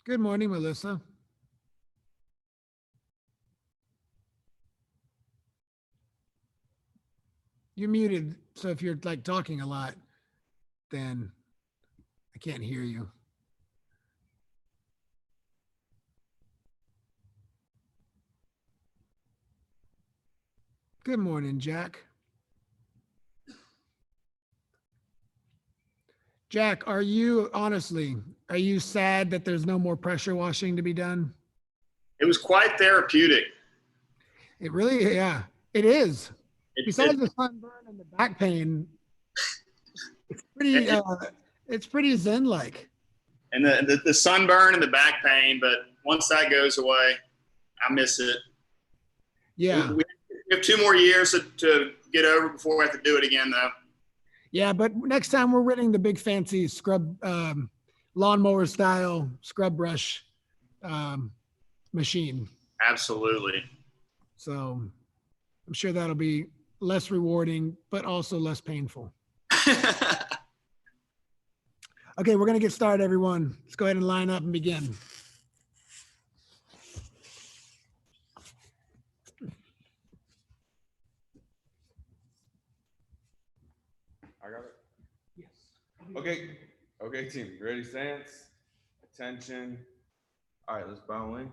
Good morning, Melissa. You're muted, so if you're like talking a lot, then I can't hear you. Good morning, Jack. Jack, are you sad that there's no more pressure washing to be done? It was quite therapeutic. It really, yeah, it is. Besides It, the sunburn and the back pain, it's pretty zen-like. and the sunburn and the back pain, but once that goes away, I miss it. Yeah. We have 2 more years to get over before we have to do it again, though. Yeah, but next time we're renting the big fancy scrub lawnmower style scrub brush machine. Absolutely. So I'm sure that'll be less rewarding, but also less painful. Okay, we're going to get started, everyone. Let's go ahead and line up and begin. I got it? Yes. Okay, team. Ready, stance, attention. All right, let's bow in.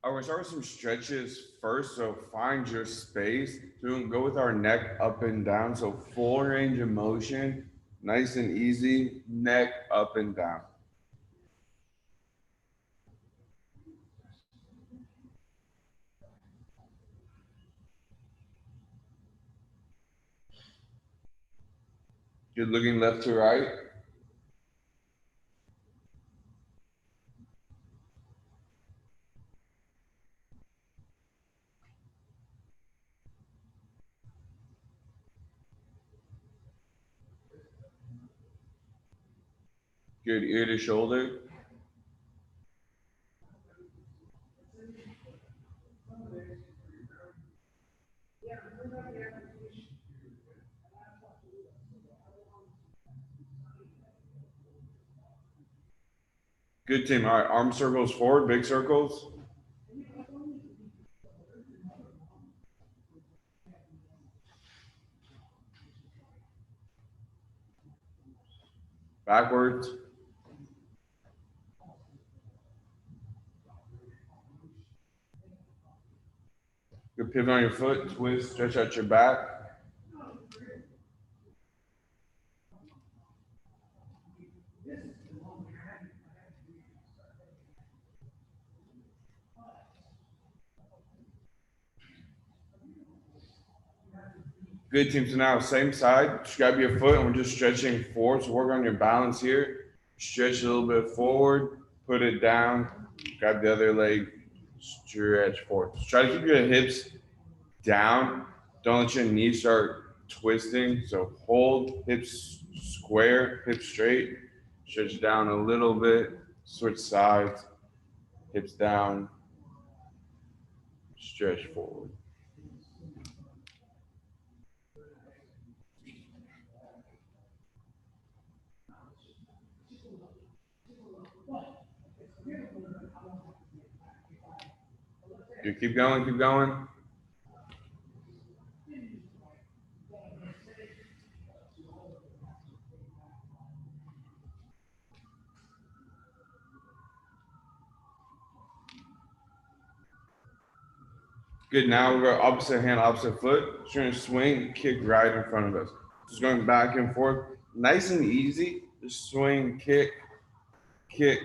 All right, we're start with some stretches first. So find your space. So we can go with our neck up and down. So full range of motion, nice and easy, neck up and down. Good, looking left to right. Good, ear to shoulder. Good, team. All right, arm circles forward, big circles. Backwards. Good, pivot on your foot, twist, stretch out your back. Good, team. So now same side, just grab your foot and we're just stretching forward. So work on your balance here. Stretch a little bit forward, put it down, grab the other leg, stretch forward. Just try to keep your hips down. Don't let your knees start twisting. So hold, hips square, hips straight. Stretch down a little bit, switch sides, hips down, stretch forward. Good, keep going, keep going. Good, now we're going opposite hand, opposite foot. Just gonna swing, kick right in front of us. Just going back and forth, nice and easy. Just swing, kick, kick.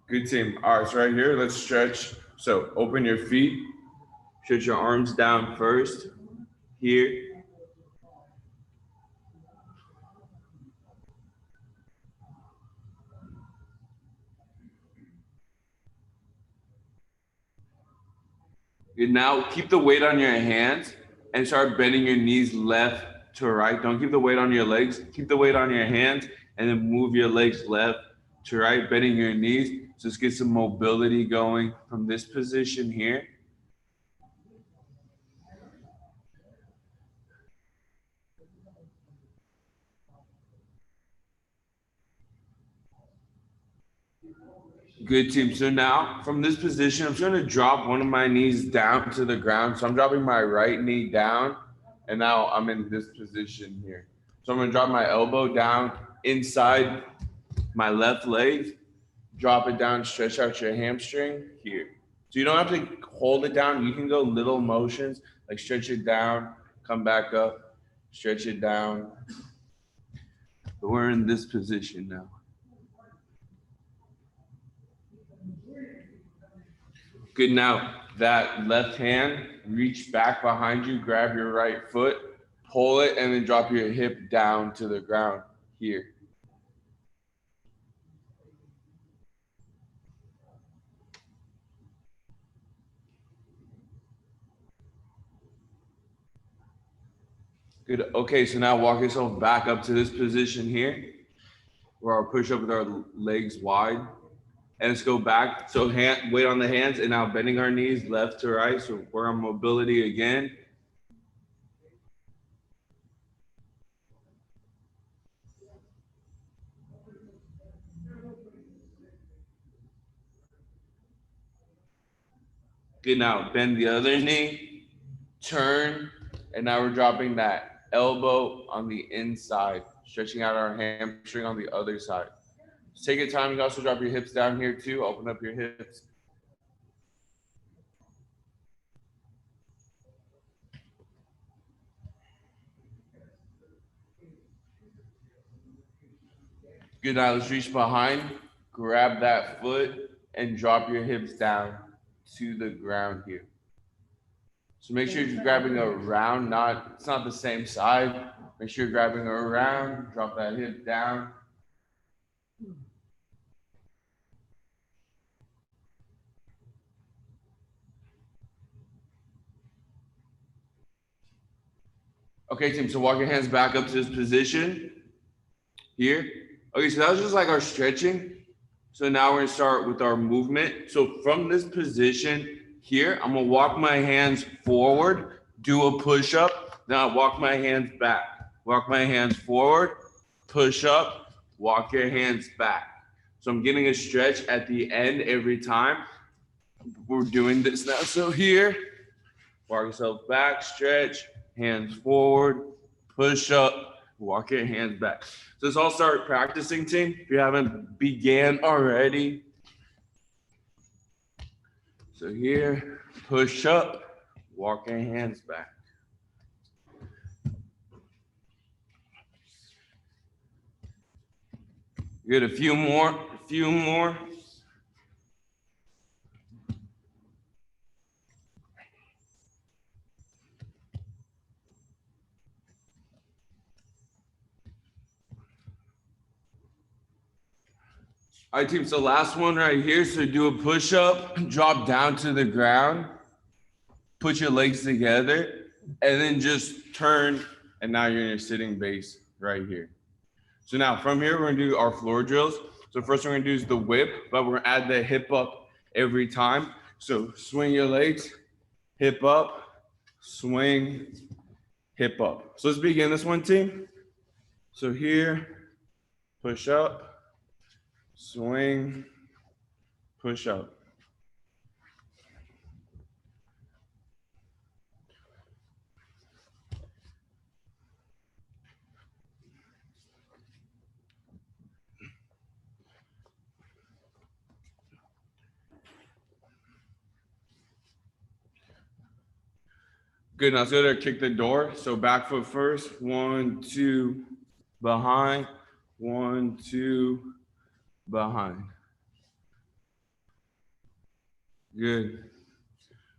Good, team. All right, so right here, let's stretch. So open your feet, stretch your arms down first, here. Good, now keep the weight on your hands and start bending your knees left to right. Don't keep the weight on your legs, keep the weight on your hands and then move your legs left to right, bending your knees. Just get some mobility going from this position here. Good, team. So now from this position, I'm trying to drop one of my knees down to the ground. So I'm dropping my right knee down, and now I'm in this position here. So I'm gonna drop my elbow down inside my left leg, drop it down, stretch out your hamstring here. So you don't have to hold it down. You can go little motions, like stretch it down, come back up, stretch it down. But we're in this position now. Good. Now that left hand, reach back behind you, grab your right foot, pull it, and then drop your hip down to the ground here. Good. Okay, so now walk yourself back up to this position here, where our push up with our legs wide. And let's go back. So weight on the hands, and now bending our knees left to right. So we're on mobility again. Good. Now bend the other knee, turn, and now we're dropping that elbow on the inside, stretching out our hamstring on the other side. Just take your time. You can also drop your hips down here too. Open up your hips. Good. Now let's reach behind, grab that foot, and drop your hips down to the ground here. So make sure you're grabbing around, it's not the same side. Make sure you're grabbing around, drop that hip down. Okay, team, so walk your hands back up to this position here. Okay, so that was just like our stretching. So now we're gonna start with our movement. So from this position here, I'm gonna walk my hands forward, do a push up, then I walk my hands back. Walk my hands forward, push up, walk your hands back. So I'm getting a stretch at the end every time. We're doing this now. So here, walk yourself back, stretch, hands forward, push up, walk your hands back. So let's all start practicing, team. If you haven't began already. So here, push up, walk your hands back. Good, a few more. All right, team, so last one right here. So do a push-up, drop down to the ground, put your legs together, and then just turn, and now you're in your sitting base right here. So now from here, we're gonna do our floor drills. So first we're gonna do is the whip, but we're gonna add the hip up every time. So swing your legs, hip up, swing, hip up. So let's begin this one, team. So here, push up, swing, push up. Good, now let's go to kick the door. So back foot first, 1, 2, behind, 1, 2, behind. Good.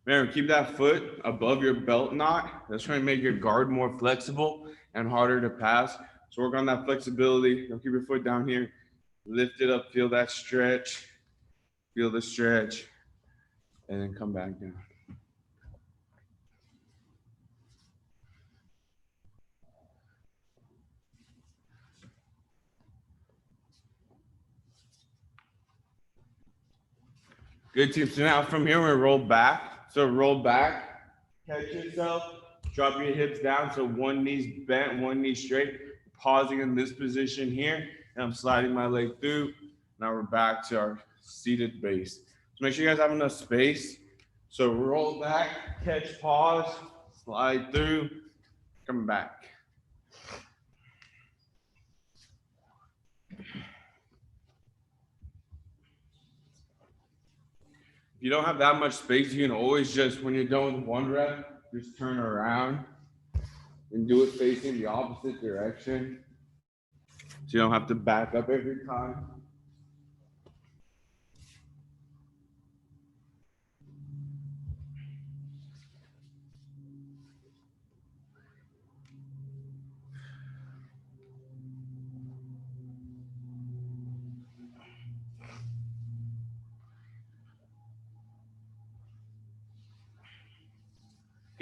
Remember, keep that foot above your belt knot. That's trying to make your guard more flexible and harder to pass. So work on that flexibility. Don't keep your foot down here. Lift it up, feel that stretch. Feel the stretch. And then come back down. Good team. So now from here, we're gonna roll back. So roll back, catch yourself, drop your hips down. So one knee's bent, one knee straight. Pausing in this position here, and I'm sliding my leg through. Now we're back to our seated base. So make sure you guys have enough space. So roll back, catch, pause, slide through, come back. If you don't have that much space, you can always just, when you're done with one rep, just turn around and do it facing the opposite direction. So you don't have to back up every time.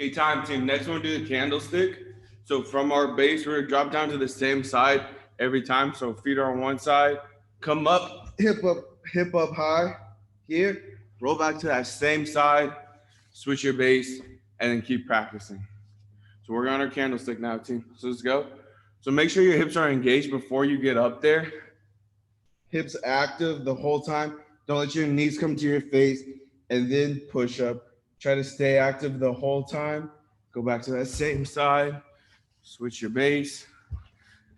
Okay, time team. Next one, do the candlestick. So from our base, we're gonna drop down to the same side every time. So feet are on one side, come up, hip up high here, roll back to that same side, switch your base, and then keep practicing. So we're on our candlestick now, team. So let's go. So make sure your hips are engaged before you get up there. Hips active the whole time. Don't let your knees come to your face, and then push up. Try to stay active the whole time. Go back to that same side, switch your base,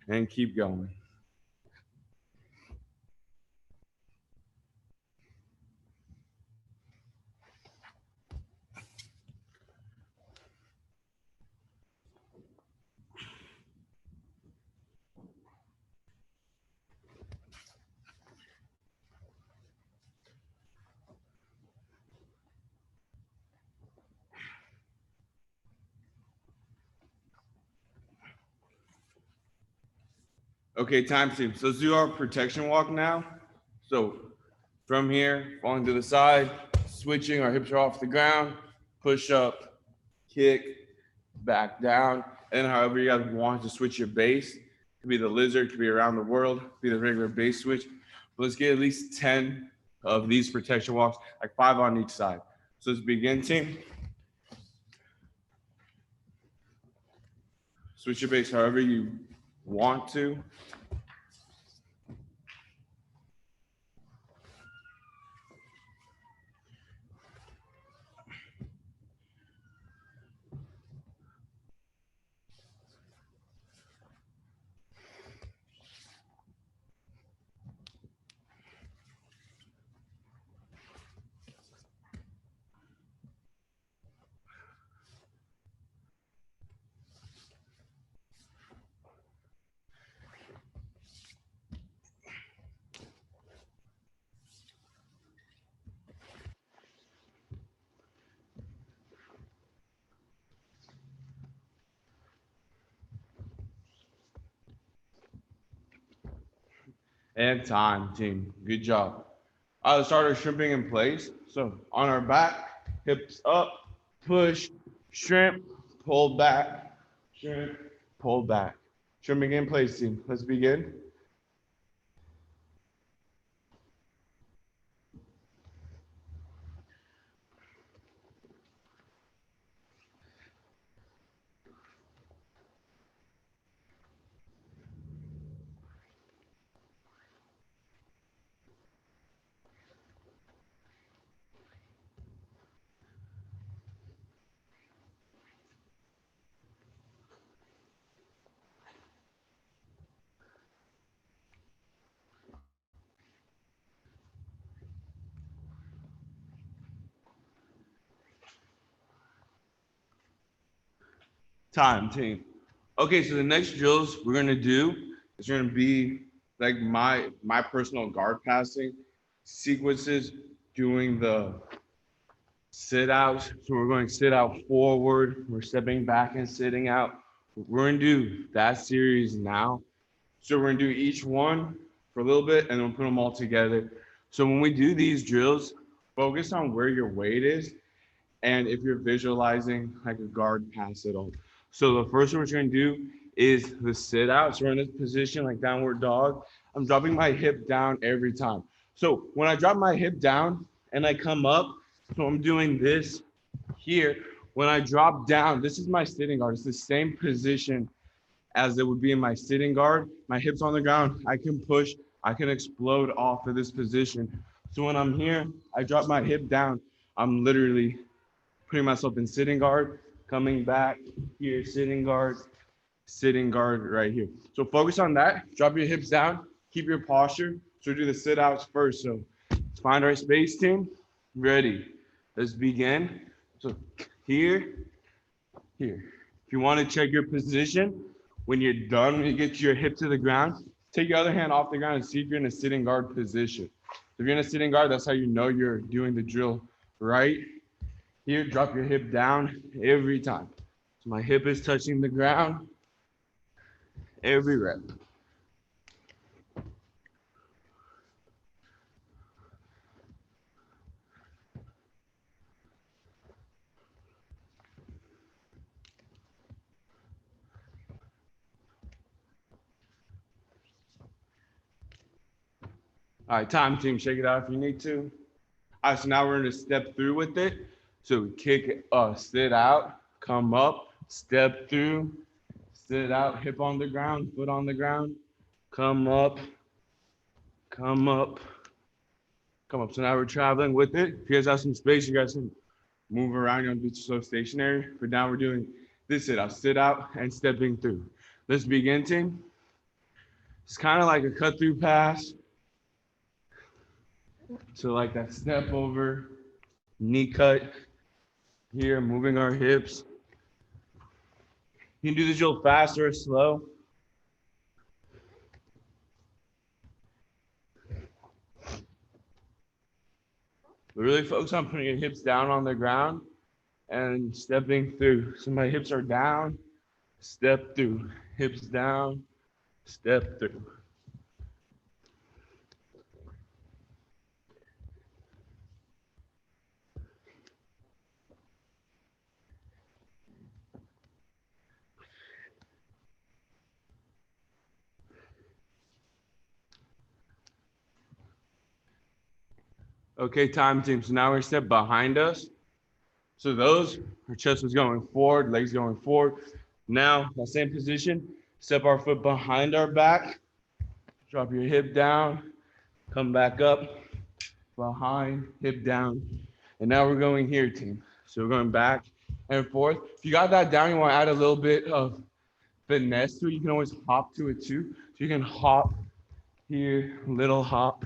and keep going. Okay, time team. So let's do our protection walk now. So from here, falling to the side, switching, our hips are off the ground, push up, kick, back down, and however you guys want to switch your base. It could be the lizard, could be around the world, could be the regular base switch. But let's get at least 10 of these protection walks, like 5 on each side. So let's begin, team. Switch your base however you want to. And time, team. Good job. Let's start our shrimping in place. So on our back, hips up, push, shrimp, pull back, shrimp, pull back. Shrimping in place, team. Let's begin. Time, team. Okay, so the next drills we're gonna do is gonna be like my personal guard passing sequences, doing the sit outs. So we're going to sit out forward. We're stepping back and sitting out. We're gonna do that series now. So we're gonna do each one for a little bit and then we'll put them all together. So when we do these drills, focus on where your weight is and if you're visualizing like a guard pass at all. So the first one we're going to do is the sit out. So we're in this position like downward dog. I'm dropping my hip down every time. So when I drop my hip down, and I come up. So I'm doing this here. When I drop down, this is my sitting guard. It's the same position as it would be in my sitting guard. My hips on the ground, I can push, I can explode off of this position. So when I'm here, I drop my hip down. I'm literally putting myself in sitting guard, coming back here, sitting guard right here. So focus on that. Drop your hips down, keep your posture. So do the sit outs first. So let's find our space, team. Ready. Let's begin. So here. If you want to check your position, when you're done, when you get your hip to the ground, take your other hand off the ground and see if you're in a sitting guard position. If you're in a sitting guard, that's how you know you're doing the drill right. Here, drop your hip down every time. So my hip is touching the ground every rep. All right, time, team, shake it out if you need to. All right, so now we're gonna step through with it. So kick, sit out, come up, step through, sit out, hip on the ground, foot on the ground, come up, come up, come up. So now we're traveling with it. If you guys have some space, you guys can move around. You don't be so stationary. But now we're doing this sit out, and stepping through. Let's begin, team. It's kind of like a cut through pass. So like that step over, knee cut here, moving our hips. You can do this real fast or slow. But really focus on putting your hips down on the ground and stepping through. So my hips are down, step through, hips down, step through. Okay, time, team. So now we're gonna step behind us. So those, our chest was going forward, legs going forward. Now, that same position, step our foot behind our back, drop your hip down, come back up, behind, hip down. And now we're going here, team. So we're going back and forth. If you got that down, you want to add a little bit of finesse to it. You can always hop to it too. So you can hop here, little hop,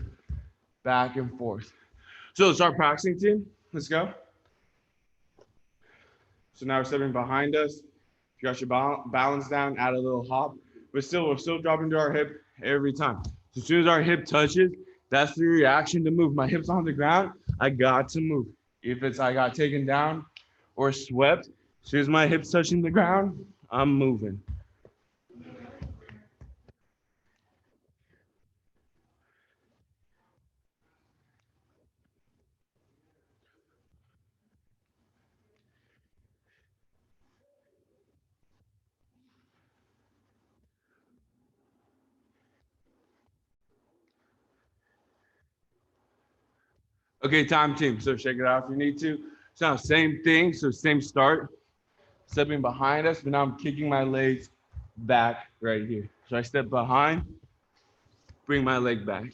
back and forth. So let's start practicing, team. Let's go. So now we're stepping behind us. If you got your balance down, add a little hop. We're still dropping to our hip every time. So as soon as our hip touches, that's the reaction to move. My hip's on the ground, I got to move. If it's I got taken down or swept, as soon as my hip's touching the ground, I'm moving. Okay, time, team. So shake it out if you need to. So now same thing. So same start. Stepping behind us, but now I'm kicking my legs back right here. So I step behind, bring my leg back.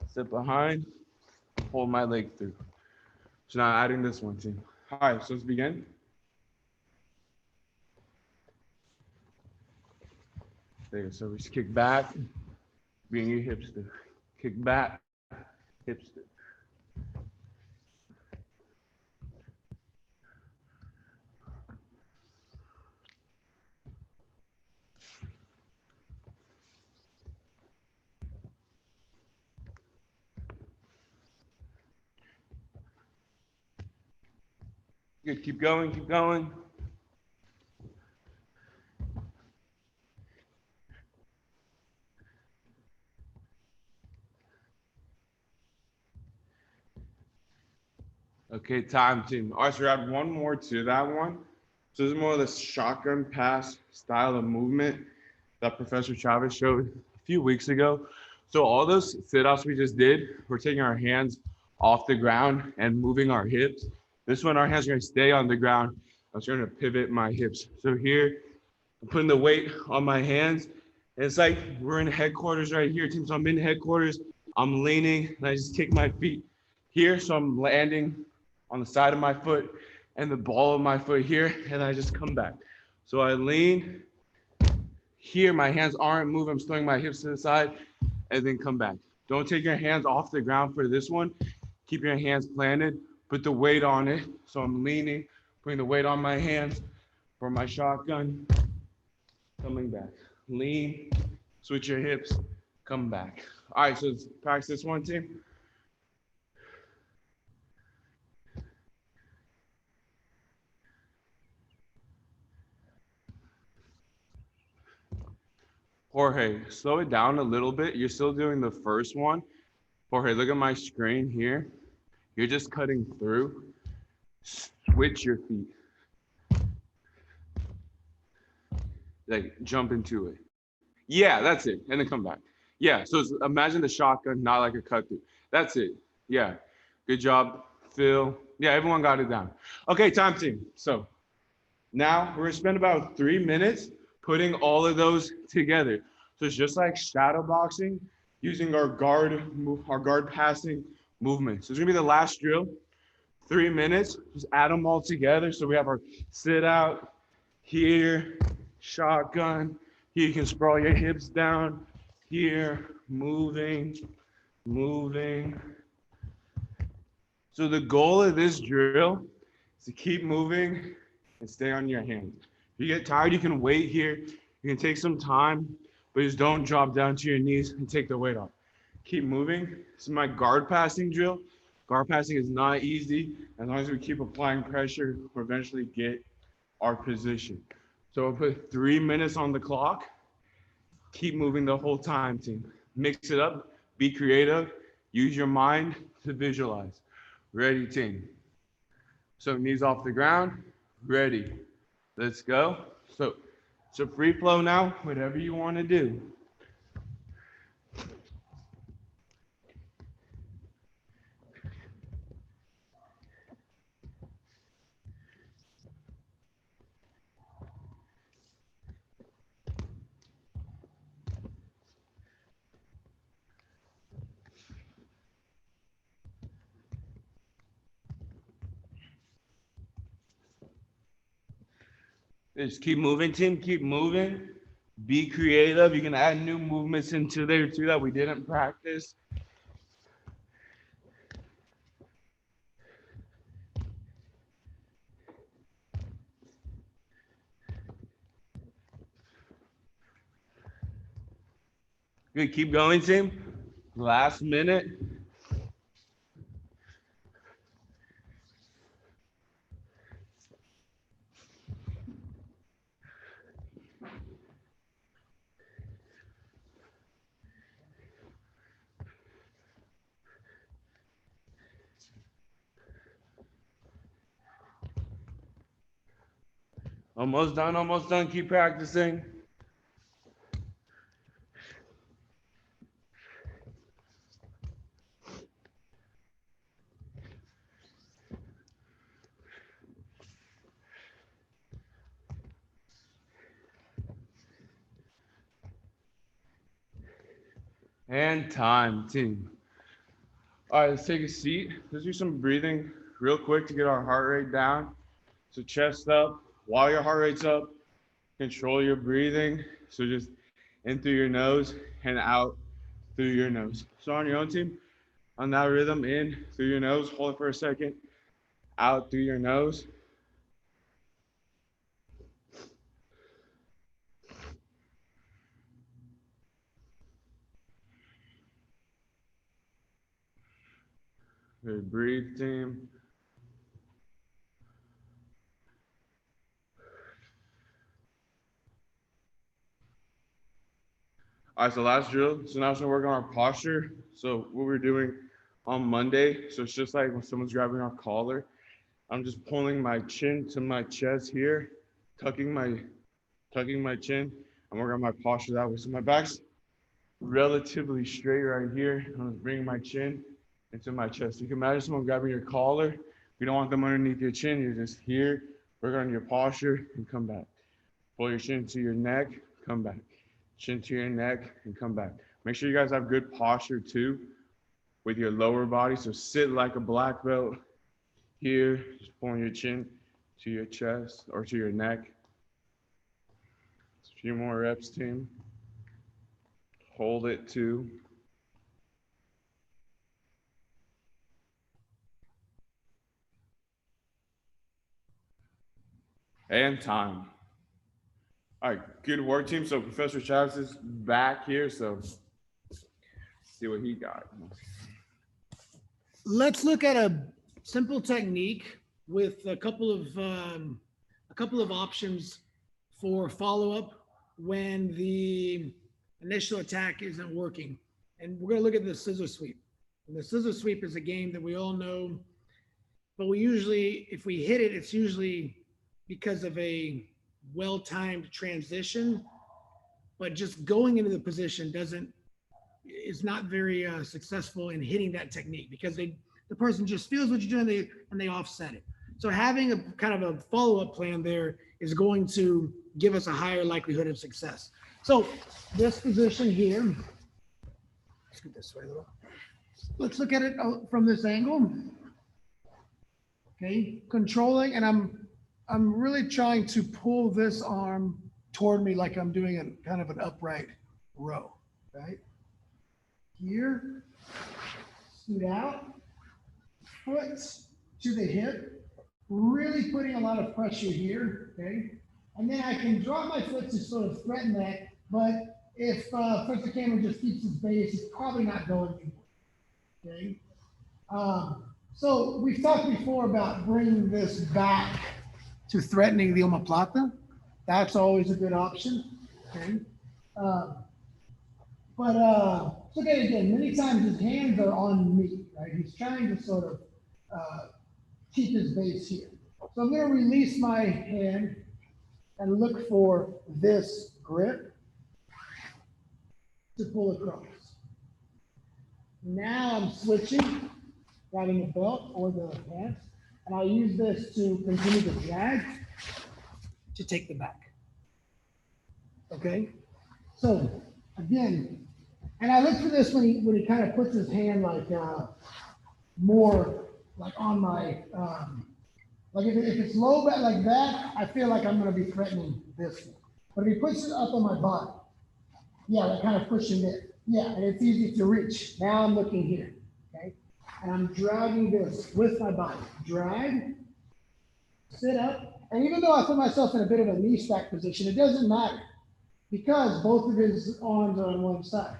Step behind, hold my leg through. So now adding this one, team. All right, so let's begin. There you go. So we just kick back, bring your hips through. Kick back, hips through. Good, keep going, keep going. Okay, time, team. All right, so we add one more to that one. So this is more of the shotgun pass style of movement that Professor Chavez showed a few weeks ago. So all those sit-ups we just did, we're taking our hands off the ground and moving our hips. This one, our hands are gonna stay on the ground. I'm just gonna pivot my hips. So here, I'm putting the weight on my hands. And it's like we're in headquarters right here, team. So I'm in headquarters. I'm leaning, and I just kick my feet here. So I'm landing on the side of my foot and the ball of my foot here, and I just come back. So I lean here. My hands aren't moving. I'm throwing my hips to the side, and then come back. Don't take your hands off the ground for this one. Keep your hands planted. Put the weight on it. So I'm leaning, putting the weight on my hands for my shotgun. Coming back. Lean, switch your hips, come back. All right, so let's practice this one, team. Jorge, slow it down a little bit. You're still doing the first one. Jorge, look at my screen here. You're just cutting through. Switch your feet. Like, jump into it. Yeah, that's it. And then come back. Yeah, so imagine the shotgun, not like a cut through. That's it. Yeah, good job, Phil. Yeah, everyone got it down. Okay, time team. So now we're gonna spend about 3 minutes putting all of those together. So it's just like shadow boxing, using our guard passing movement. So it's gonna be the last drill. 3 minutes, just add them all together. So we have our sit out here, shotgun. Here you can sprawl your hips down. Here, moving, moving. So the goal of this drill is to keep moving and stay on your hands. If you get tired, you can wait here. You can take some time, but just don't drop down to your knees and take the weight off. Keep moving. This is my guard passing drill. Guard passing is not easy. As long as we keep applying pressure, we'll eventually get our position. So we'll put 3 minutes on the clock. Keep moving the whole time, team. Mix it up, be creative, use your mind to visualize. Ready, team. So knees off the ground, ready. Let's go. So free flow now, whatever you want to do. Just keep moving, team. Keep moving. Be creative. You can add new movements into there too that we didn't practice. Good. Keep going, team. Last minute. Almost done, almost done. Keep practicing. And time, team. All right, let's take a seat. Let's do some breathing real quick to get our heart rate down. So chest up. While your heart rate's up, control your breathing. So just in through your nose and out through your nose. So on your own, team, on that rhythm, in through your nose, hold it for a second, out through your nose. Good, breathe, team. All right, so last drill. So now we're gonna work on our posture. So what we're doing on Monday, so it's just like when someone's grabbing our collar. I'm just pulling my chin to my chest here, tucking my chin. I'm working on my posture that way. So my back's relatively straight right here. I'm bringing my chin into my chest. You can imagine someone grabbing your collar. You don't want them underneath your chin. You're just here, work on your posture, and come back. Pull your chin to your neck, come back. Chin to your neck, and come back. Make sure you guys have good posture too with your lower body. So sit like a black belt here, just pulling your chin to your chest or to your neck. A few more reps, team. Hold it 2. And time. All right, good work, team. So Professor Chavez is back here, so see what he got. Let's look at a simple technique with a couple of options for follow-up when the initial attack isn't working. And we're going to look at the scissor sweep. And the scissor sweep is a game that we all know, but we usually, if we hit it, it's usually because of a well-timed transition, but just going into the position is not very successful in hitting that technique because the person just feels what you're doing and they offset it. So having a kind of a follow-up plan there is going to give us a higher likelihood of success. So this position here, let's get this way a little. Let's look at it from this angle. Okay, controlling, and I'm really trying to pull this arm toward me like I'm doing a kind of an upright row, right? Here, scoot out, foot to the hip, really putting a lot of pressure here, okay? And then I can drop my foot to sort of threaten that, but if Professor Cameron just keeps his base, it's probably not going anywhere, okay? So we've talked before about bringing this back to threatening the omoplata. That's always a good option, okay? But look at it again. Many times his hands are on me, right? He's trying to sort of keep his base here. So I'm going to release my hand and look for this grip to pull across. Now I'm switching, grabbing the belt or the pants, and I'll use this to continue to drag to take the back. Okay? So again, and I look for this when he kind of puts his hand like more like on my like if it's low back like that, I feel like I'm going to be threatening this one. But if he puts it up on my body, yeah, like kind of pushing it, yeah, and it's easy to reach. Now I'm looking here, okay, and I'm dragging this with my body. Drag, sit up, and even though I put myself in a bit of a knee stack position, it doesn't matter because both of his arms are on one side.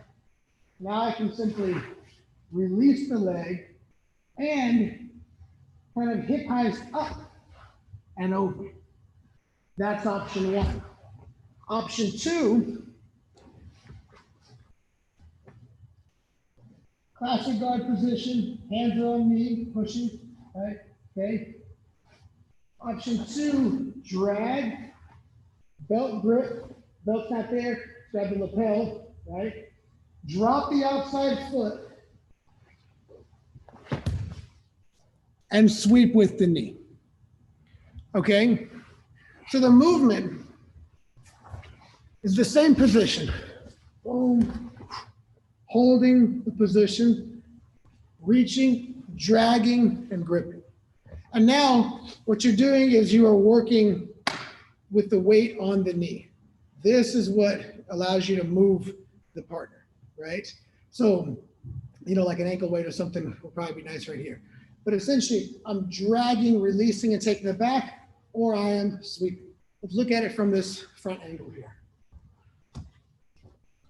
Now I can simply release the leg and kind of hip highs up and over. That's option 1. Option 2, classic guard position, hands are on me, pushing, right? Okay. Option 2, drag, belt grip, belt's not there, grab the lapel, right? Drop the outside foot and sweep with the knee. Okay? So the movement is the same position. Boom. Holding the position, reaching, dragging, and gripping. And now what you're doing is you are working with the weight on the knee. This is what allows you to move the partner, right? So, you know, like an ankle weight or something will probably be nice right here. But essentially, I'm dragging, releasing, and taking it back, or I am sweeping. Let's look at it from this front angle here.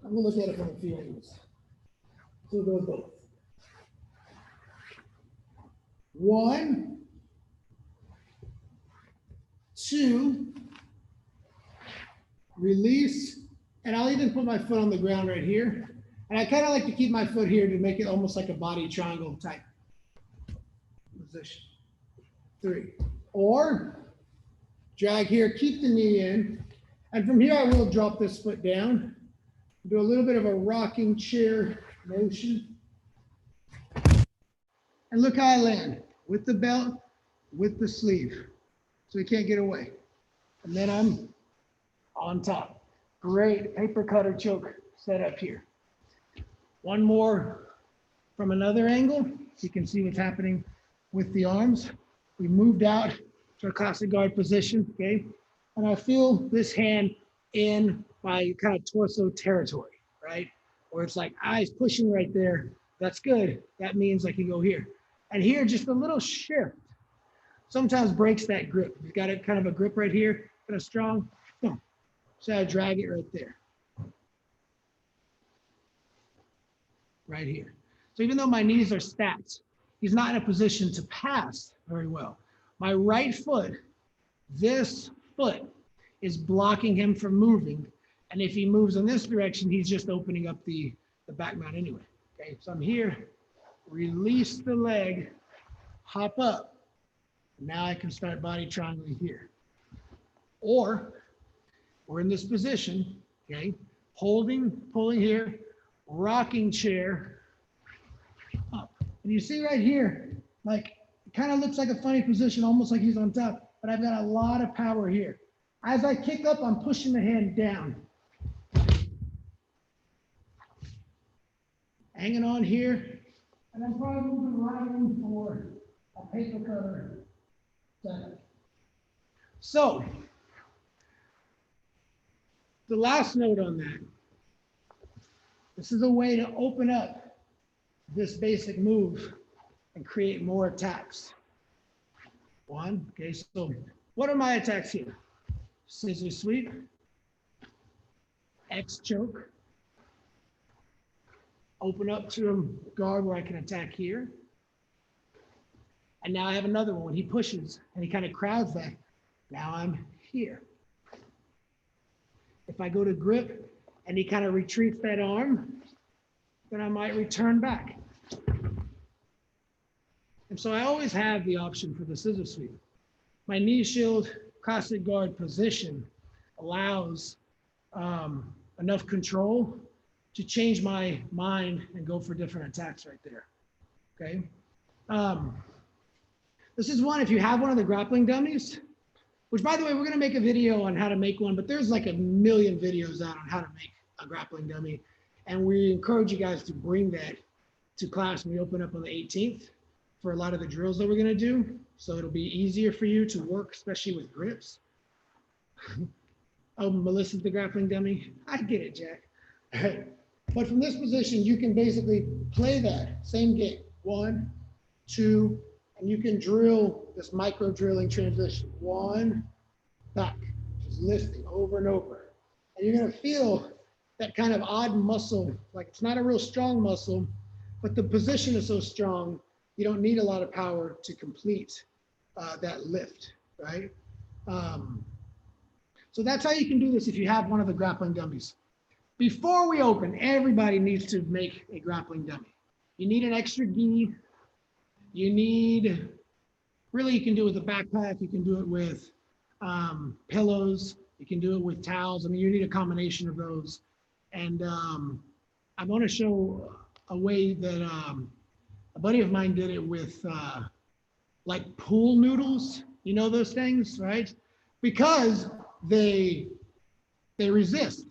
I'm going to look at it from a few angles. So we'll go both. 1, 2, release, and I'll even put my foot on the ground right here. And I kind of like to keep my foot here to make it almost like a body triangle type position. 3, or drag here, keep the knee in, and from here I will drop this foot down, do a little bit of a rocking chair motion. And look how I land, with the belt, with the sleeve. So he can't get away. And then I'm on top. Great paper cutter choke set up here. One more from another angle. So you can see what's happening with the arms. We moved out to a classic guard position, okay? And I feel this hand in my kind of torso territory, right? Where it's like eyes pushing right there. That's good. That means I can go here. And here, just a little shift sometimes breaks that grip. You've got kind of a grip right here, kind of strong. Boom. So I drag it right there. Right here. So even though my knees are stacked, he's not in a position to pass very well. My right foot, this foot, is blocking him from moving. And if he moves in this direction, he's just opening up the back mount anyway. Okay, so I'm here, release the leg, hop up. Now I can start body triangling here. Or we're in this position, okay, holding, pulling here, rocking chair up. And you see right here, like, it kind of looks like a funny position, almost like he's on top, but I've got a lot of power here. As I kick up, I'm pushing the hand down. Hanging on here, and I'm probably moving right in for a paper cutter setup. So, the last note on that, this is a way to open up this basic move and create more attacks. One, okay, so what are my attacks here? Scissor sweep, X choke, open up to a guard where I can attack here. And now I have another one. When he pushes and he kind of crowds that, now I'm here. If I go to grip and he kind of retreats that arm, then I might return back. And so I always have the option for the scissor sweep. My knee shield classic guard position allows enough control to change my mind and go for different attacks right there, okay? This is one, if you have one of the grappling dummies, which by the way, we're gonna make a video on how to make one, but there's like a million videos out on how to make a grappling dummy. And we encourage you guys to bring that to class when we open up on the 18th for a lot of the drills that we're gonna do. So it'll be easier for you to work, especially with grips. Oh, Melissa's the grappling dummy. I get it, Jack. But from this position, you can basically play that same game. 1, 2, and you can drill this micro drilling transition. 1, back, just lifting over and over. And you're gonna feel that kind of odd muscle, like it's not a real strong muscle, but the position is so strong, you don't need a lot of power to complete that lift, right? So that's how you can do this if you have one of the grappling dummies. Before we open, everybody needs to make a grappling dummy. You need an extra gi. You need, really you can do it with a backpack. You can do it with pillows. You can do it with towels. I mean, you need a combination of those. And I want to show a way that a buddy of mine did it with like pool noodles. You know those things, right? Because they resist.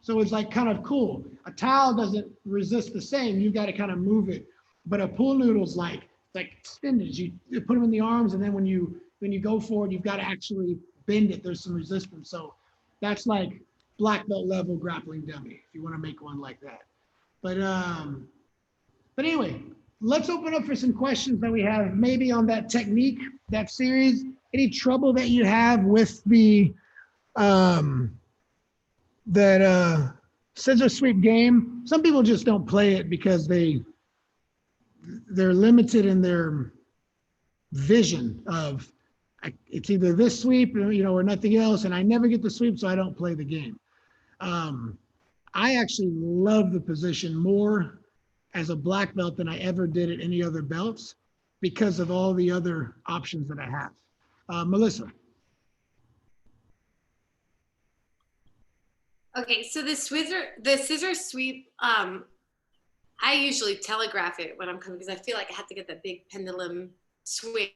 So it's like kind of cool. A towel doesn't resist the same. You got to kind of move it. But a pool noodle's like spinach. You put them in the arms, and then when you go forward, you've got to actually bend it. There's some resistance. So that's like black belt level grappling dummy if you want to make one like that. But anyway, let's open up for some questions that we have maybe on that technique, that series. Any trouble that you have with the scissor sweep game? Some people just don't play it because they're limited in their vision of it's either this sweep, or nothing else, and I never get the sweep, so I don't play the game. I actually love the position more as a black belt than I ever did at any other belts because of all the other options that I have. Melissa. Okay, so the scissor sweep, how I usually telegraph it when I'm coming because I feel like I have to get that big pendulum swing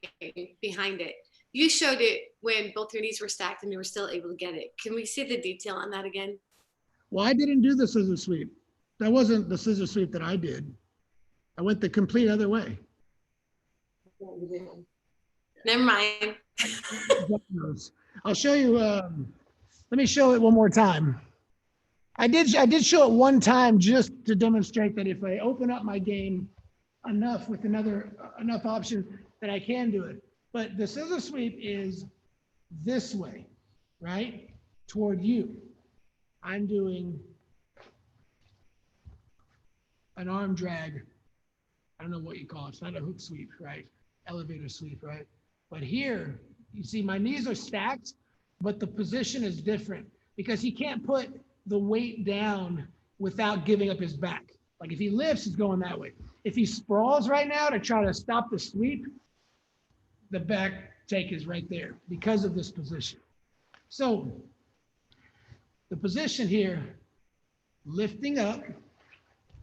behind it. You showed it when both your knees were stacked and you were still able to get it. Can we see the detail on that again? Well, I didn't do the scissor sweep. That wasn't the scissor sweep that I did. I went the complete other way. Never mind. I'll show you. Let me show it one more time. I did show it one time just to demonstrate that if I open up my game enough with enough options that I can do it. But the scissor sweep is this way, right? Toward you. I'm doing an arm drag. I don't know what you call it. It's not a hook sweep, right? Elevator sweep, right? But here, you see my knees are stacked, but the position is different because he can't put the weight down without giving up his back. Like if he lifts, he's going that way. If he sprawls right now to try to stop the sweep, the back take is right there because of this position. So the position here, lifting up,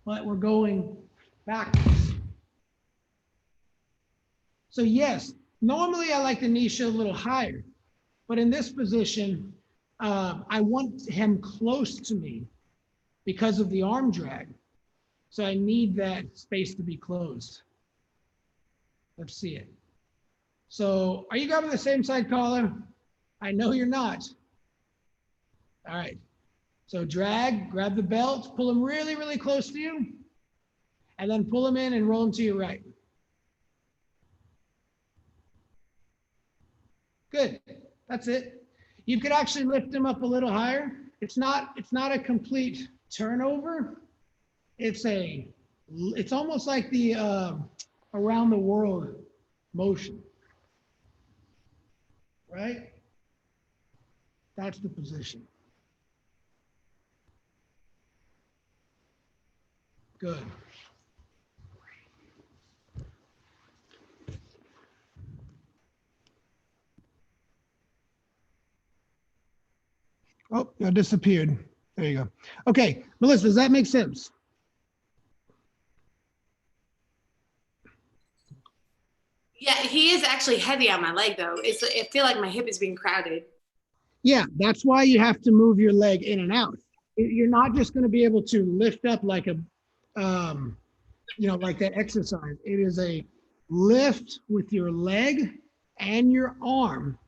but we're going backwards. So yes, normally I like the knee show a little higher, but in this position, I want him close to me because of the arm drag. So I need that space to be closed. Let's see it. So are you grabbing the same side collar? I know you're not. All right. So drag, grab the belt, pull him really, really close to you, and then pull him in and roll him to your right. Good. That's it. You could actually lift him up a little higher. It's not a complete turnover. It's almost like the around the world motion. Right? That's the position. Good. Oh, it disappeared. There you go. Okay, Melissa, does that make sense? Yeah, he is actually heavy on my leg though. I feel like my hip is being crowded. Yeah, that's why you have to move your leg in and out. You're not just going to be able to lift up like a, like that exercise. It is a lift with your leg and your arm,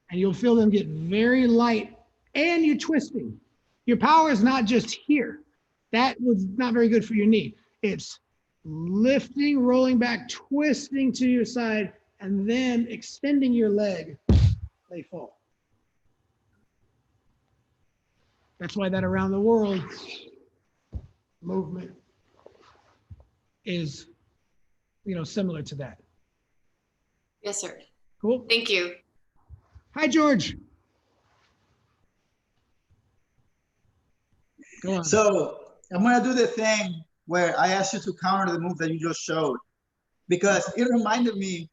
and you'll feel them get very light, and you're twisting. Your power is not just here. That was not very good for your knee. It's lifting, rolling back, twisting to your side, and then extending your leg. They fall. That's why that around the world movement is, similar to that. Yes, sir. Cool. Thank you. Hi, George. Go on. So I'm gonna do the thing where I asked you to counter the move that you just showed, because it reminded me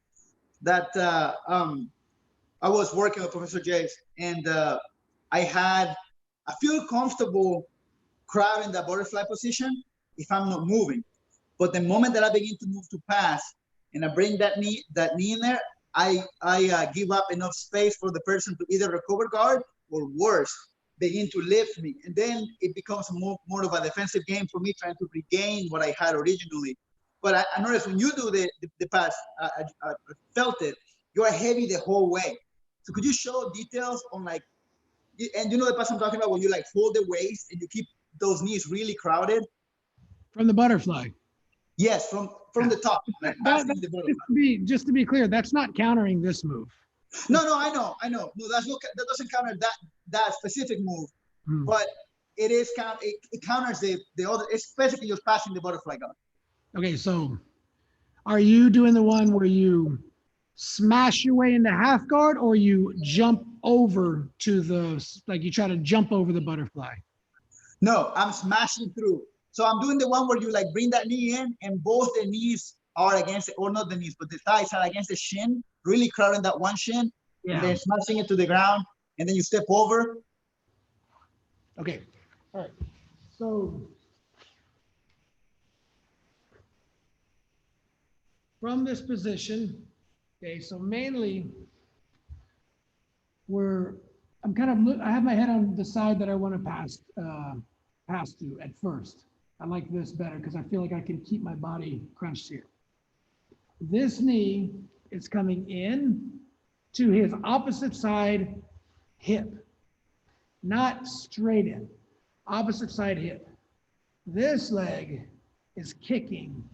that I was working with Professor Jace, and I feel comfortable crowding the butterfly position if I'm not moving. But the moment that I begin to move to pass and I bring that knee in there, I give up enough space for the person to either recover guard or worse, begin to lift me. And then it becomes more of a defensive game for me, trying to regain what I had originally. But I noticed when you do the pass, I felt it, you are heavy the whole way. So could you show details on and you know the pass I'm talking about, when you hold the waist and you keep those knees really crowded? From the butterfly. Yes, from the top. Just to be clear, that's not countering this move. No, I know. No, that doesn't counter that specific move, but it counters the other. It's basically just passing the butterfly guard. Okay, so are you doing the one where you smash your way into half guard, or you jump over to you try to jump over the butterfly? No, I'm smashing through. So I'm doing the one where you bring that knee in and both the knees are against it, or not the knees, but the thighs are against the shin, really crowding that one shin, and then smashing it to the ground, and then you step over. Okay, all right. So from this position, okay, so mainly I'm kind of, I have my head on the side that I want to pass to at first. I like this better because I feel like I can keep my body crunched here. This knee is coming in to his opposite side hip, not straight in, opposite side hip. This leg is kicking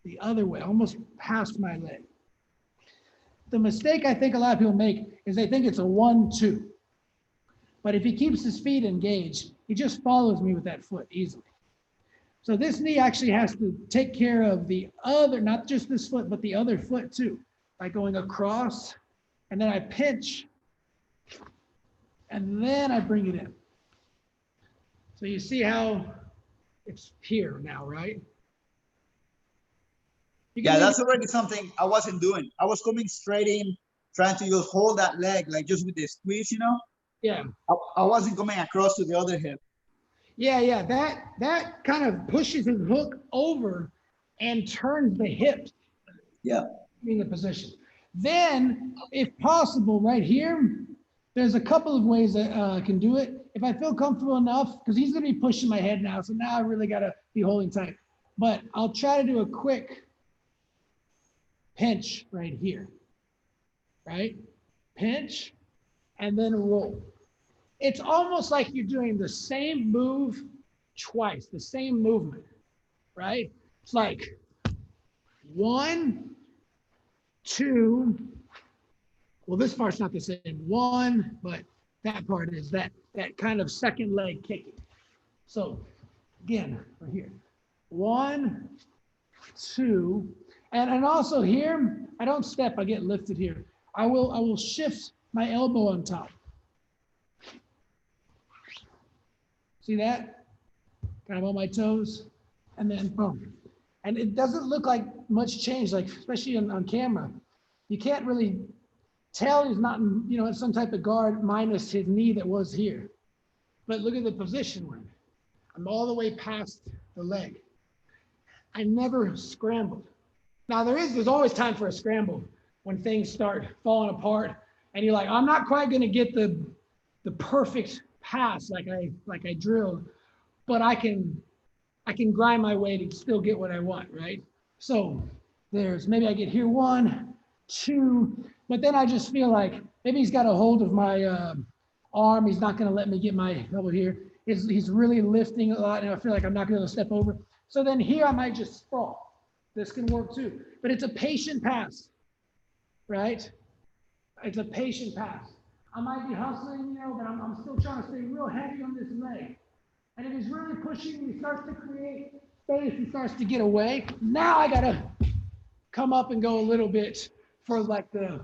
the other way, almost past my leg. The mistake I think a lot of people make is they think it's a 1-2. But if he keeps his feet engaged, he just follows me with that foot easily. So this knee actually has to take care of the other, not just this foot, but the other foot too, by going across, and then I pinch, and then I bring it in. So you see how it's here now, right? Yeah, that's already something I wasn't doing. I was coming straight in, trying to just hold that leg, like just with the squeeze, you know? Yeah. I wasn't coming across to the other hip. Yeah, that kind of pushes his hook over and turns the hips. Yeah. In the position. Then, if possible, right here, there's a couple of ways that I can do it. If I feel comfortable enough, because he's going to be pushing my head now, so now I really got to be holding tight. But I'll try to do a quick pinch right here, right? Pinch, and then roll. It's almost like you're doing the same move twice, the same movement, right? It's like 1, 2. Well, this part's not the same 1, but that part is that kind of second leg kicking. So again, right here, 1, 2, and also here, I don't step, I get lifted here. I will shift my elbow on top. See that? Kind of on my toes, and then boom. And it doesn't look like much change, like especially on camera. You can't really tell he's not in, in some type of guard minus his knee that was here. But look at the position we're in. I'm all the way past the leg. I never scrambled. Now there's always time for a scramble when things start falling apart and you're like, I'm not quite going to get the perfect pass like I drilled, but I can grind my way to still get what I want, right? So maybe I get here 1, 2, but then I just feel like maybe he's got a hold of my arm. He's not going to let me get my elbow here. He's really lifting a lot, and I feel like I'm not going to be able to step over. So then here I might just sprawl. This can work too, but it's a patient pass, right? It's a patient pass. I might be hustling, but I'm still trying to stay real heavy on this leg. And if he's really pushing, he starts to create space, he starts to get away. Now I gotta come up and go a little bit for like the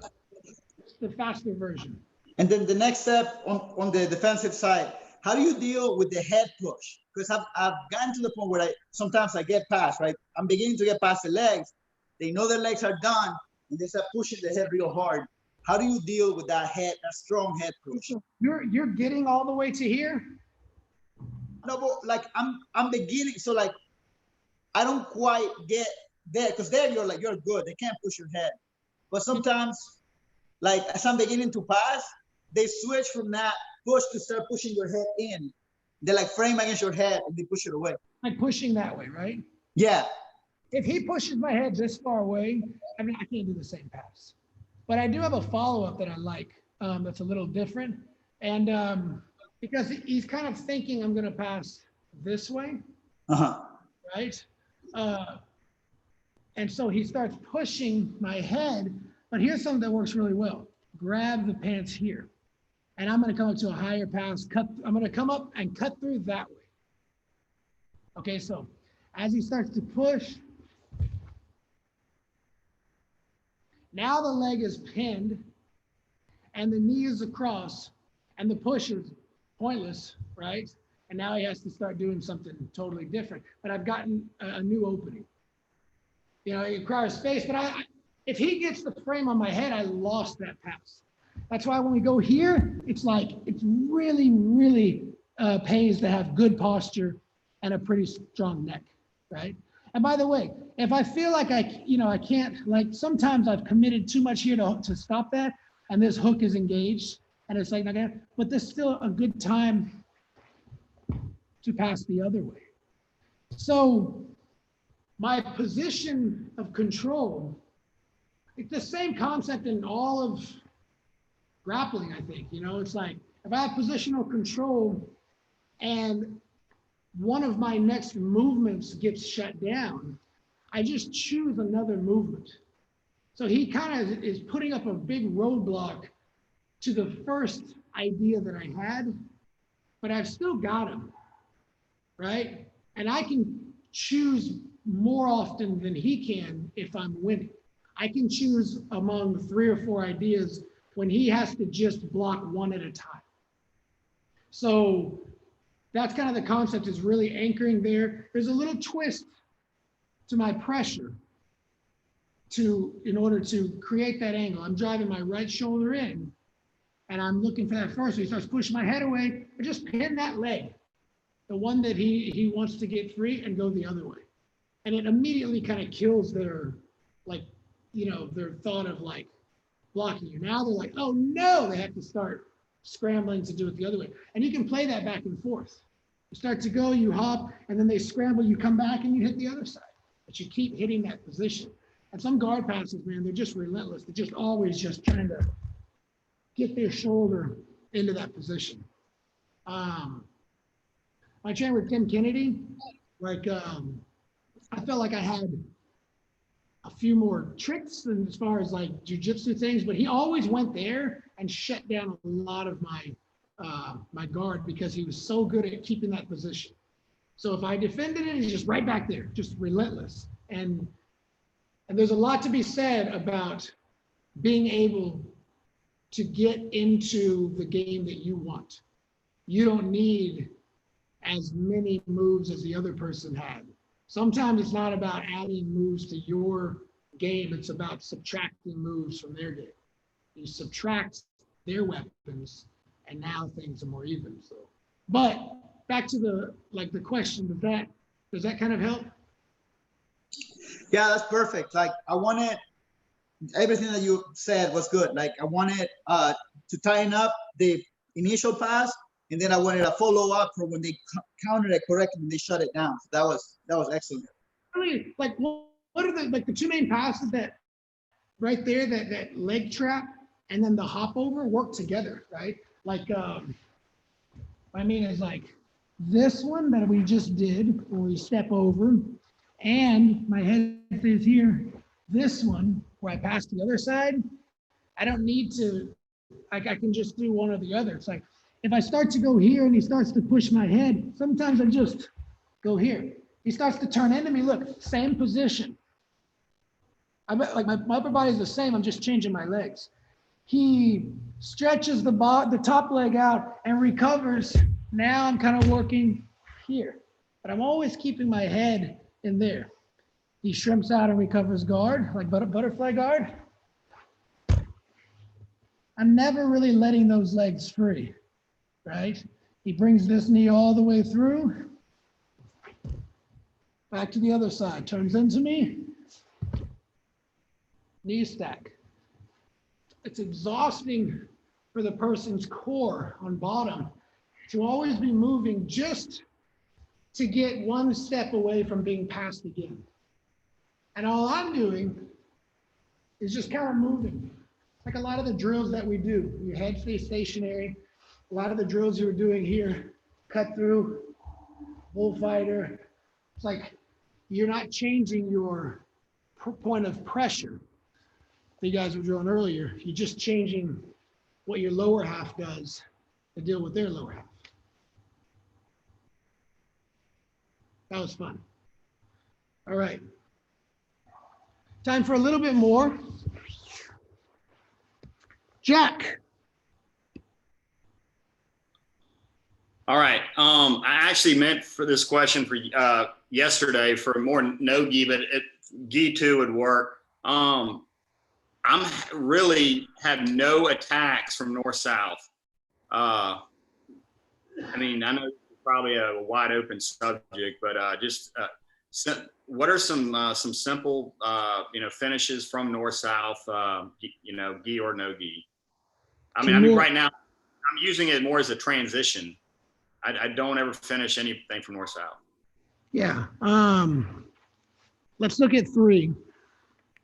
faster version. And then the next step on the defensive side, how do you deal with the head push? Because I've gotten to the point where sometimes I get past, right? I'm beginning to get past the legs. They know their legs are done, and they start pushing the head real hard. How do you deal with that strong head push? You're getting all the way to here? No, but like I'm beginning, so like I don't quite get there, because there you're good. They can't push your head. But sometimes, like as I'm beginning to pass, they switch from that push to start pushing your head in. They like frame against your head and they push it away. Like pushing that way, right? Yeah. If he pushes my head this far away, I mean, I can't do the same pass. But I do have a follow-up that I like that's a little different. And because he's kind of thinking I'm going to pass this way, right? And so he starts pushing my head. But here's something that works really well. Grab the pants here. And I'm going to come up to a higher pass. I'm going to come up and cut through that way. Okay, so as he starts to push, now the leg is pinned and the knee is across and the push is pointless, right? And now he has to start doing something totally different. But I've gotten a new opening. It requires space, but if he gets the frame on my head, I lost that pass. That's why when we go here, it's really, really pays to have good posture and a pretty strong neck, right? And by the way, if I feel like I can't, like sometimes I've committed too much here to stop that, and this hook is engaged, and it's like, okay, but there's still a good time to pass the other way. So my position of control, it's the same concept in all of grappling, I think. It's like if I have positional control and one of my next movements gets shut down, I just choose another movement. So he kind of is putting up a big roadblock to the first idea that I had, but I've still got him, right? And I can choose more often than he can if I'm winning. I can choose among 3 or 4 ideas when he has to just block one at a time. So that's kind of the concept, is really anchoring there. There's a little twist to my pressure in order to create that angle. I'm driving my right shoulder in and I'm looking for that first. So he starts pushing my head away. I just pin that leg, the one that he wants to get free, and go the other way. And it immediately kind of kills their, their thought of like blocking you. Now they're like, oh no, they have to start scrambling to do it the other way. And you can play that back and forth. You start to go, you hop, and then they scramble, you come back and you hit the other side. But you keep hitting that position. And some guard passes, man, they're just relentless. They're just always just trying to get their shoulder into that position. My trainer with Tim Kennedy, I felt like I had a few more tricks than as far as like jujitsu things, but he always went there and shut down a lot of my my guard because he was so good at keeping that position. So if I defended it, he's just right back there, just relentless. And there's a lot to be said about being able to get into the game that you want. You don't need as many moves as the other person had. Sometimes it's not about adding moves to your game, it's about subtracting moves from their game. You subtract their weapons and now things are more even. So, but back to the question, does that kind of help? Yeah, that's perfect. Like I wanted, everything that you said was good. Like I wanted to tighten up the initial pass, and then I wanted a follow up for when they countered it correctly and they shut it down. So that was excellent. Really, like what are the 2 main passes that right there, that leg trap and then the hop over work together, right? Like what I mean is like this one that we just did where we step over and my head is here. This one where I pass the other side, I don't need to, like I can just do one or the other. It's like if I start to go here and he starts to push my head, sometimes I just go here. He starts to turn into me, look, same position. Like my upper body is the same, I'm just changing my legs. He stretches the top leg out and recovers. Now I'm kind of working here, but I'm always keeping my head in there. He shrimps out and recovers guard, like butterfly guard. I'm never really letting those legs free, right? He brings this knee all the way through. Back to the other side, turns into me. Knee stack. It's exhausting for the person's core on bottom to always be moving just to get one step away from being passed again. And all I'm doing is just kind of moving. Like a lot of the drills that we do, your head stays stationary. A lot of the drills you were doing here, cut through, bullfighter. It's like you're not changing your point of pressure that you guys were drilling earlier. You're just changing what your lower half does to deal with their lower half. That was fun. All right. Time for a little bit more. Jack. All right. I actually meant for this question for yesterday for more no gi, but gi too would work. I'm really have no attacks from north south. I mean, I know it's probably a wide open subject, but just what are some simple, finishes from north south, gi or no gi? I mean, right now I'm using it more as a transition. I don't ever finish anything from north south. Yeah. Let's look at 3,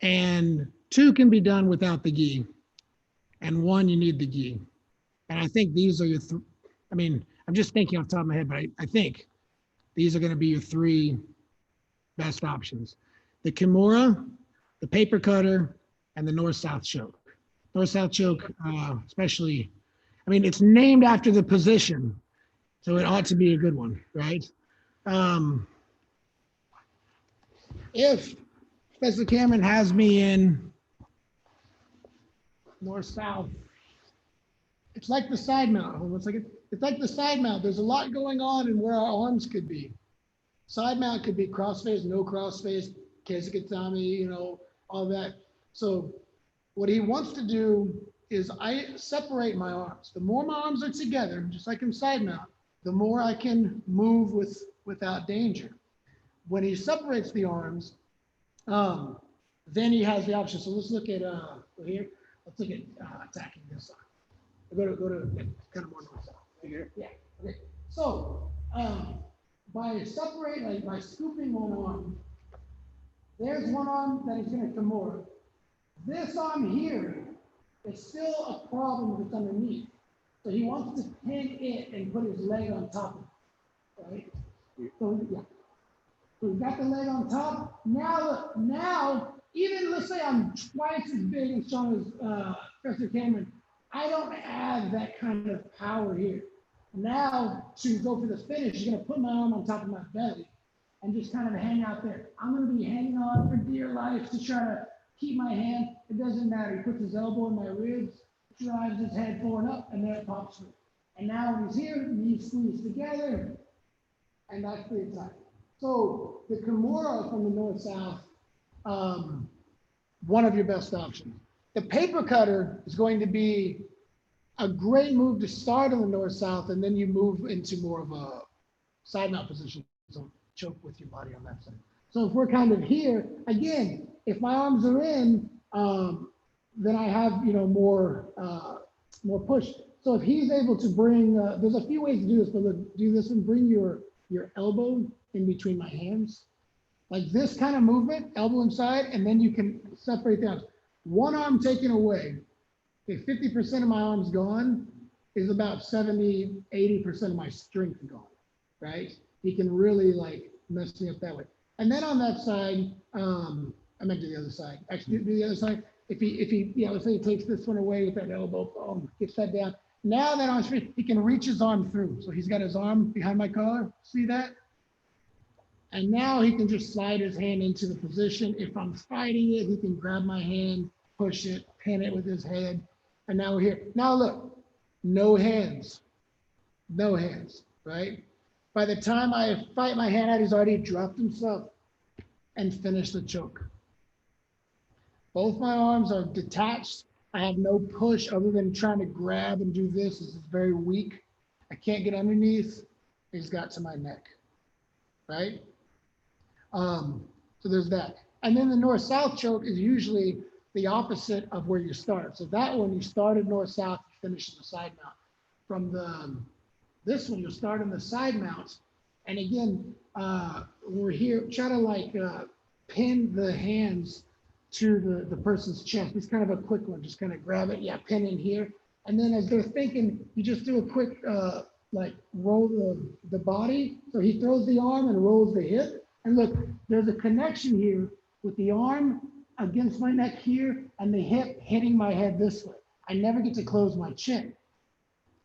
and 2 can be done without the gi, and 1 you need the gi. And I think these are your. I'm just thinking off the top of my head, but I think these are going to be your 3 best options: the Kimura, the paper cutter, and the north-south choke. North-south choke, especially. It's named after the position, so it ought to be a good one, right? If Professor Cameron has me in north-south, it's like the side mount. Hold on 1 second. It's like the side mount. There's a lot going on in where our arms could be. Side mount could be crossface, no crossface, Keizukatami, all that. So what he wants to do is I separate my arms. The more my arms are together, just like in side mount, the more I can move without danger. When he separates the arms, then he has the option. So let's look at here. Let's look at attacking this side. Go to kind of more north south. Right here. Yeah. Okay. So by scooping one arm, there's one arm that is going to come more. This arm here is still a problem that's underneath. So he wants to pin it and put his leg on top of it. Right? So yeah. So we've got the leg on top. Now, even let's say I'm twice as big and strong as Professor Cameron, I don't have that kind of power here. Now, to go for the finish, you're going to put my arm on top of my belly and just kind of hang out there. I'm going to be hanging on for dear life to try to keep my hand. It doesn't matter. He puts his elbow in my ribs, drives his head forward up, and there it pops through. And now when he's here, knees squeeze together, and that's the attack. So the Kimura from the north-south, one of your best options. The paper cutter is going to be a great move to start on the north-south, and then you move into more of a side mount position. So choke with your body on that side. So if we're kind of here, again, if my arms are in, then I have more push. So if he's able to bring, there's a few ways to do this, but look, do this and bring your elbow in between my hands. Like this kind of movement, elbow inside, and then you can separate the arms. One arm taken away, okay, 50% of my arm's gone, is about 70, 80% of my strength gone, right? He can really mess me up that way. And then on that side, I meant to the other side. Actually, do the other side. If he, let's say he takes this one away with that elbow, gets that down. Now that arm's free, he can reach his arm through. So he's got his arm behind my collar. See that? And now he can just slide his hand into the position. If I'm fighting it, he can grab my hand, push it, pin it with his head. And now we're here. Now look, no hands, right? By the time I fight my hand out, he's already dropped himself and finished the choke. Both my arms are detached. I have no push other than trying to grab and do this. This is very weak. I can't get underneath. He's got to my neck, right? So there's that. And then the north-south choke is usually the opposite of where you start. So that one, you started north-south, you finish in the side mount. From this one, you'll start in the side mounts. And again, we're here, try to pin the hands to the person's chest. It's kind of a quick one, just kind of grab it, pin in here. And then as they're thinking, you just do a quick, roll the body. So he throws the arm and rolls the hip. And look, there's a connection here with the arm against my neck here and the hip hitting my head this way. I never get to close my chin.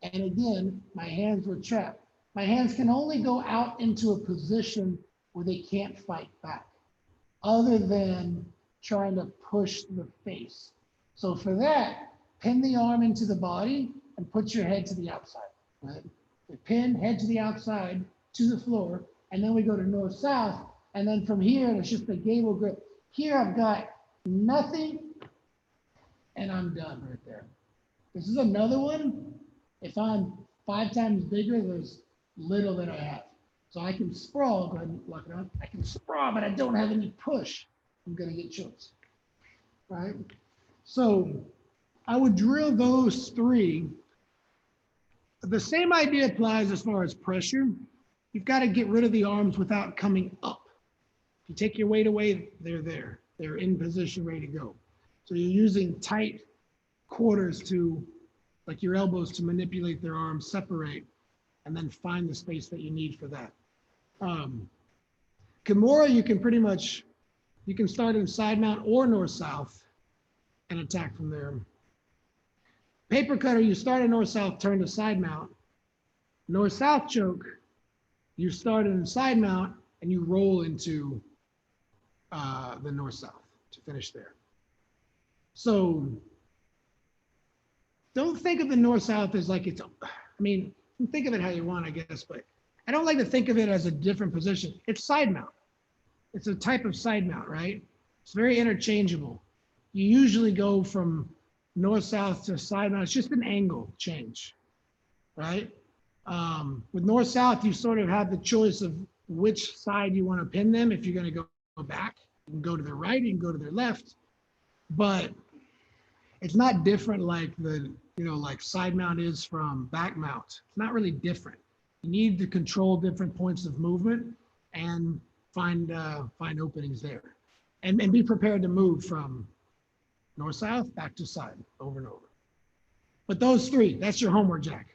And again, my hands were trapped. My hands can only go out into a position where they can't fight back, other than trying to push the face. So for that, pin the arm into the body and put your head to the outside, right? So pin, head to the outside, to the floor, and then we go to north-south, and then from here, it's just the gable grip. Here I've got nothing, and I'm done right there. This is another one. If I'm 5 times bigger, there's little that I have. So I can sprawl, go ahead and lock it up. I can sprawl, but I don't have any push. I'm gonna get choked, right? So I would drill those three. The same idea applies as far as pressure. You've got to get rid of the arms without coming up. If you take your weight away, they're there. They're in position, ready to go. So you're using tight quarters to, like your elbows, to manipulate their arms, separate, and then find the space that you need for that. Kimura, you can pretty much, you can start in side mount or north-south and attack from there. Paper cutter, you start in north-south, turn to side mount. North-south choke, you start in side mount and you roll into the north-south to finish there. So don't think of the north-south as like it's, I mean, think of it how you want, I guess, but I don't like to think of it as a different position. It's side mount. It's a type of side mount, right? It's very interchangeable. You usually go from north-south to side mount. It's just an angle change, right? With north-south, you sort of have the choice of which side you want to pin them. If you're going to go back, you can go to their right, you can go to their left, but it's not different like the, like side mount is from back mount. It's not really different. You need to control different points of movement and find openings there, and be prepared to move from north-south, back to side, over and over. But those three, that's your homework, Jack,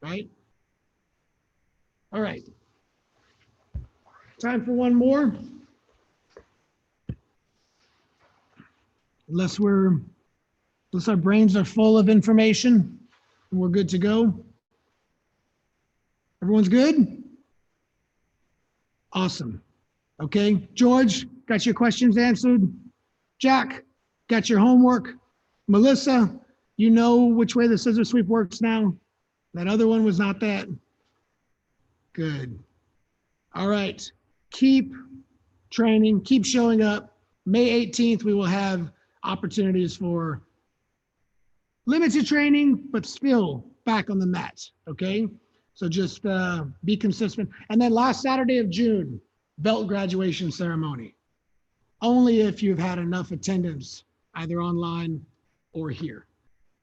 right? All right. Time for one more. Unless our brains are full of information, and we're good to go. Everyone's good? Awesome. Okay, George, got your questions answered? Jack, got your homework? Melissa, you know which way the scissor sweep works now? That other one was not that? Good. All right, keep training, keep showing up. May 18th, we will have opportunities for limited training, but still back on the mat, okay? So just be consistent. And then last Saturday of June, belt graduation ceremony. Only if you've had enough attendance, either online or here.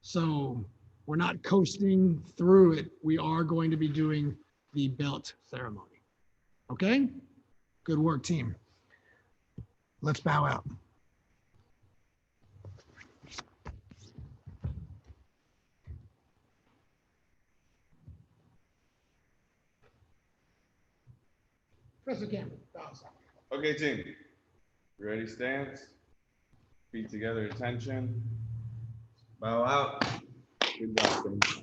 So we're not coasting through it. We are going to be doing the belt ceremony. Okay? Good work, team. Let's bow out. Press the camera. Bows out. Okay, team. Ready, stance. Feet together, attention. Bow out. Good job, team.